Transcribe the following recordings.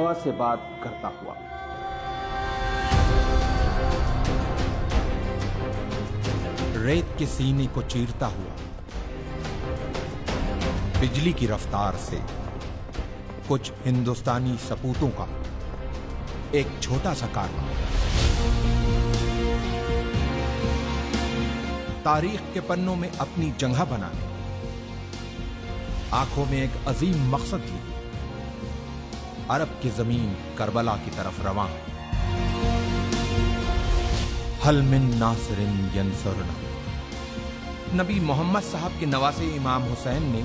हवा से बात करता हुआ। रेत के सीने को चीरता हुआ, बिजली की रफ्तार से कुछ हिंदुस्तानी सपूतों का एक छोटा सा कारनामा तारीख के पन्नों में अपनी जगह बनाने, आंखों में एक अजीम मकसद लिए अरब की जमीन करबला की तरफ रवां। हल मिन नासिरिन यंसुरना। नबी मोहम्मद साहब के नवासे इमाम हुसैन ने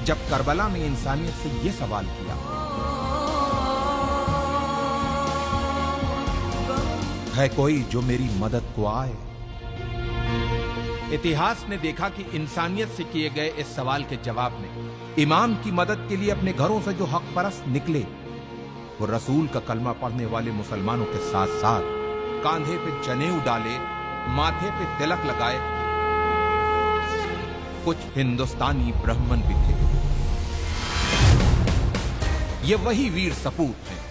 जब करबला में इंसानियत से यह सवाल किया, है कोई जो मेरी मदद को आए? इतिहास ने देखा कि इंसानियत से किए गए इस सवाल के जवाब में इमाम की मदद के लिए अपने घरों से जो हक परस्त निकले, वो रसूल का कलमा पढ़ने वाले मुसलमानों के साथ साथ कांधे पे जनेऊ डाले, माथे पे तिलक लगाए कुछ हिंदुस्तानी ब्राह्मण भी थे। ये वही वीर सपूत हैं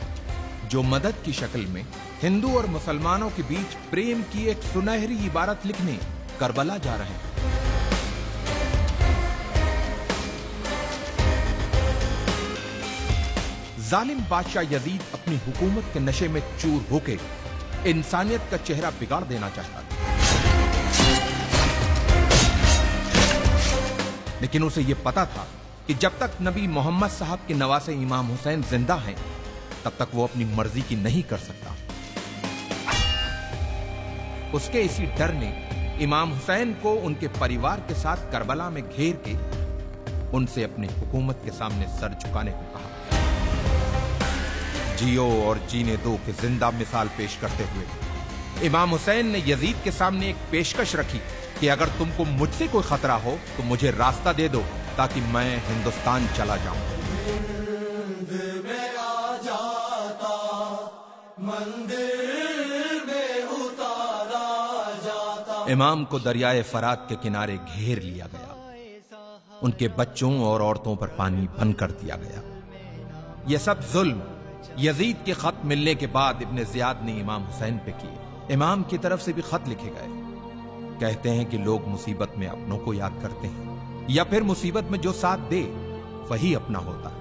जो मदद की शक्ल में हिंदू और मुसलमानों के बीच प्रेम की एक सुनहरी इबारत लिखने करबला जा रहे हैं। जालिम बादशाह यजीद अपनी हुकूमत के नशे में चूर होके इंसानियत का चेहरा बिगाड़ देना चाहता था, लेकिन उसे यह पता था कि जब तक नबी मोहम्मद साहब के नवासे इमाम हुसैन जिंदा हैं, तब तक वो अपनी मर्जी की नहीं कर सकता। उसके इसी डर ने इमाम हुसैन को उनके परिवार के साथ करबला में घेर के उनसे अपनी हुकूमत के सामने सर झुकाने को कहा। जियो और जीने दो की जिंदा मिसाल पेश करते हुए इमाम हुसैन ने यजीद के सामने एक पेशकश रखी कि अगर तुमको मुझसे कोई खतरा हो तो मुझे रास्ता दे दो ताकि मैं हिंदुस्तान चला जाऊं। इमाम को दरियाए फरात के किनारे घेर लिया गया, उनके बच्चों और औरतों पर पानी बंद कर दिया गया। यह सब जुल्म यजीद के खत मिलने के बाद इब्ने जियाद ने इमाम हुसैन पे किए। इमाम की तरफ से भी खत लिखे गए। कहते हैं कि लोग मुसीबत में अपनों को याद करते हैं या फिर मुसीबत में जो साथ दे वही अपना होता है।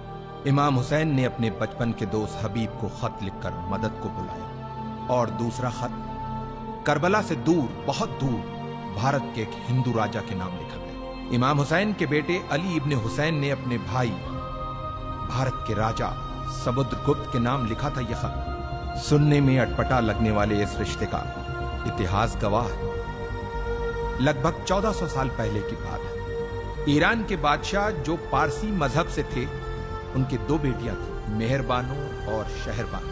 इमाम हुसैन ने अपने बचपन के दोस्त हबीब को खत लिखकर मदद को बुलाया और दूसरा खत करबला से दूर, बहुत दूर भारत के एक हिंदू राजा के नाम लिखा गया। इमाम हुसैन के बेटे अली इब्ने हुसैन ने अपने भाई भारत के राजा समुद्रगुप्त के नाम लिखा था यह खत। सुनने में अटपटा लगने वाले इस रिश्ते का इतिहास गवाह है। लगभग 1400 साल पहले की बात है। ईरान के बादशाह जो पारसी मजहब से थे, उनकी दो बेटियां थी, मेहरबानो और शहरबानो।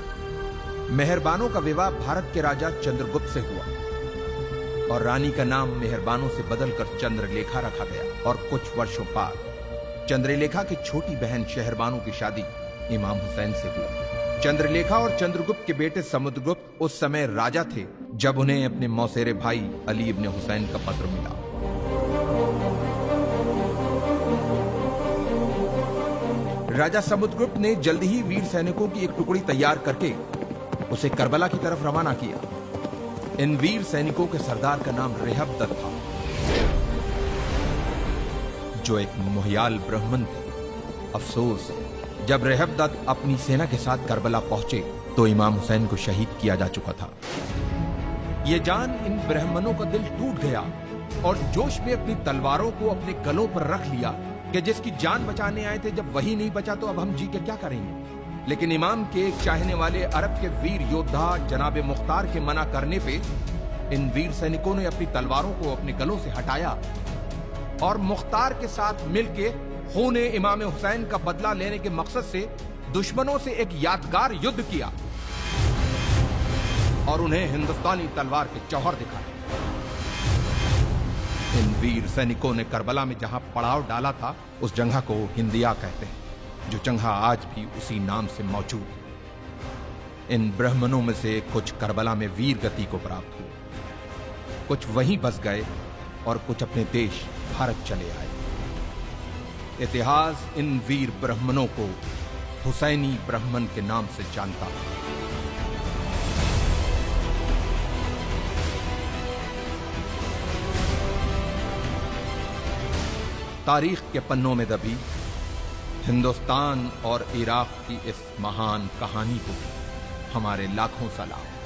मेहरबानों का विवाह भारत के राजा चंद्रगुप्त से हुआ और रानी का नाम मेहरबानों से बदलकर चंद्रलेखा रखा गया। और कुछ वर्षों बाद चंद्रलेखा की छोटी बहन शहरबानो की शादी इमाम हुसैन से हुई। चंद्रलेखा और चंद्रगुप्त के बेटे समुद्रगुप्त उस समय राजा थे जब उन्हें अपने मौसेरे भाई अली इब्ने हुसैन का पत्र मिला। राजा समुद्रगुप्त ने जल्दी ही वीर सैनिकों की एक टुकड़ी तैयार करके उसे करबला की तरफ रवाना किया। इन वीर सैनिकों के सरदार का नाम रेहबदत था, जो एक मोहयाल ब्राह्मण थे। अफसोस, जब रेहबदत अपनी सेना के साथ करबला पहुंचे तो इमाम हुसैन को शहीद किया जा चुका था। यह जान इन ब्राह्मणों का दिल टूट गया और जोश में अपनी तलवारों को अपने गलों पर रख लिया कि जिसकी जान बचाने आए थे, जब वही नहीं बचा तो अब हम जी के क्या करेंगे। लेकिन इमाम के एक चाहने वाले अरब के वीर योद्धा जनाबे मुख्तार के मना करने पे इन वीर सैनिकों ने अपनी तलवारों को अपने गलों से हटाया और मुख्तार के साथ मिलके खूने इमाम हुसैन का बदला लेने के मकसद से दुश्मनों से एक यादगार युद्ध किया और उन्हें हिंदुस्तानी तलवार के जौहर दिखाए। इन वीर सैनिकों ने करबला में जहां पड़ाव डाला था, उस जगह को हिंदिया कहते हैं, जो जगह आज भी उसी नाम से मौजूद है। इन ब्राह्मणों में से कुछ करबला में वीर गति को प्राप्त हुए, कुछ वहीं बस गए और कुछ अपने देश भारत चले आए। इतिहास इन वीर ब्राह्मणों को हुसैनी ब्राह्मण के नाम से जानता था। तारीख के पन्नों में दबी हिंदुस्तान और इराक की इस महान कहानी को हमारे लाखों सलाम।